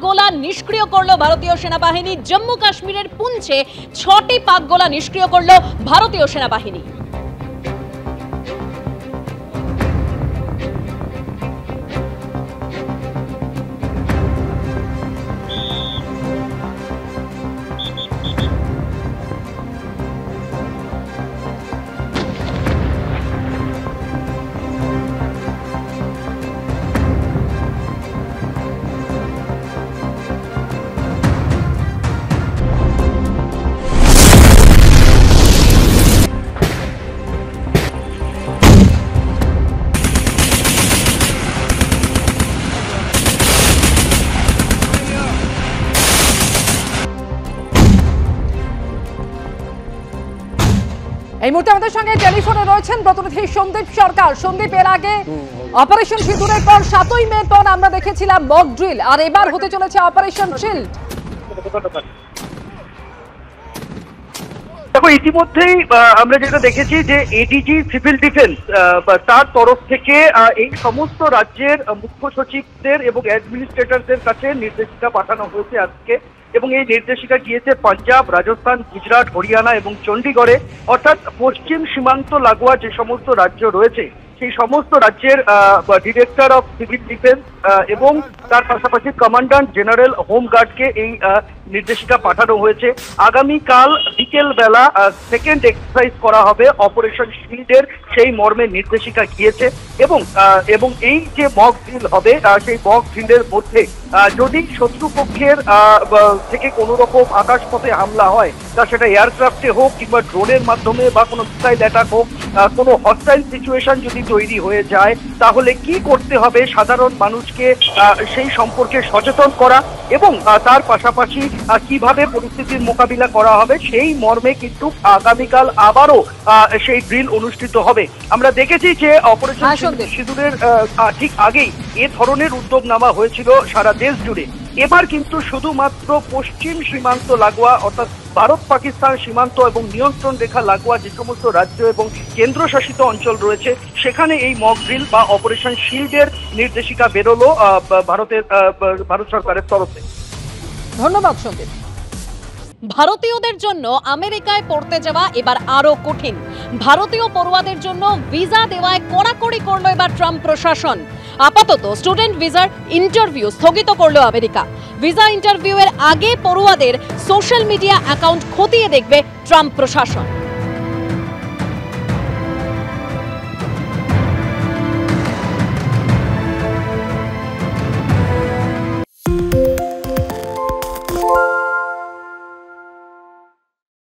গোলা নিষ্ক্রিয় করলো ভারতীয় সেনাবাহিনী। জম্মু কাশ্মীরের পুঞ্চে 6টি পাক গোলা নিষ্ক্রিয় করলো ভারতীয় সেনাবাহিনী। এই মুহূর্তে আমাদের সঙ্গে টেলিফোনে রয়েছেন প্রতিনিধি সন্দীপ সরকার। সন্দীপ, এর আগে অপারেশন সিঁদুরের পর 7ই মে পর আমরা দেখেছিলাম মক ড্রিল, আর এবার হতে চলেছে অপারেশন শিল্ড। দেখো, ইতিমধ্যেই আমরা যেটা দেখেছি যে এডিজি সিভিল ডিফেন্স তার তরফ থেকে এই সমস্ত রাজ্যের মুখ্য সচিবদের এবং অ্যাডমিনিস্ট্রেটরদের কাছে নির্দেশিকা পাঠানো হয়েছে আজকে, এবং এই নির্দেশিকা গিয়েছে পাঞ্জাব, রাজস্থান, গুজরাট, হরিয়ানা এবং চণ্ডীগড়ে, অর্থাৎ পশ্চিম সীমান্ত লাগোয়া যে সমস্ত রাজ্য রয়েছে সেই সমস্ত রাজ্যের ডিরেক্টর অফ সিভিল ডিফেন্স এবং তার পাশাপাশি কমান্ড্যান্ট জেনারেল হোমগার্ডকে এই নির্দেশিকা পাঠানো হয়েছে। আগামীকাল বিকেল বেলা সেকেন্ড এক্সারসাইজ করা হবে অপারেশন শিল্ডের, সেই মর্মে নির্দেশিকা গিয়েছে। এবং এই যে মক ড্রিল হবে সেই মক ড্রিলের মধ্যে যদি শত্রুপক্ষের থেকে কোনো রকম আকাশপথে হামলা হয়, তা সেটা এয়ারক্রাফটে হোক কিংবা ড্রোনের মাধ্যমে বা কোনো মিসাইল অ্যাটাক হোক, কোনো হস্টাইল সিচুয়েশন যদি তৈরি হয়ে যায় তাহলে কি করতে হবে সাধারণ মানুষকে সেই সম্পর্কে সচেতন করা, এবং তার পাশাপাশি কিভাবে পরিস্থিতির মোকাবিলা করা হবে সেই মর্মে কিন্তু আগামীকাল আবারও সেই ড্রিল অনুষ্ঠিত হবে। আমরা দেখেছি যে অপারেশন সিঁদুরের ঠিক আগেই এ ধরনের উদ্যোগ নেওয়া হয়েছিল সারা দেশ জুড়ে। এবার কিন্তু শুধুমাত্র পশ্চিম সীমান্ত লাগোয়া অর্থাৎ ভারত পাকিস্তান সীমান্ত এবং নিয়ন্ত্রণ রেখা লাগোয়া যে সমস্ত রাজ্য এবং কেন্দ্রশাসিত অঞ্চল রয়েছে সেখানে এই মক ড্রিল বা অপারেশন শিল্ডের নির্দেশিকা বেরোলো ভারত সরকারের তরফে। ধন্যবাদ সন্দীপ। ভারতীয়দের জন্য আমেরিকায় পড়তে যাওয়া এবার আরো কঠিন। ভারতীয় পড়ুয়াদের জন্য ভিসা দেওয়ায় কড়াকড়ি করলো এবার ট্রাম্প প্রশাসন। আপাতত স্টুডেন্ট ভিসার ইন্টারভিউ স্থগিত করলো আমেরিকা। ভিসা ইন্টারভিউ এর আগে পড়ুয়াদের সোশ্যাল মিডিয়া অ্যাকাউন্ট খতিয়ে দেখবে ট্রাম্প প্রশাসন।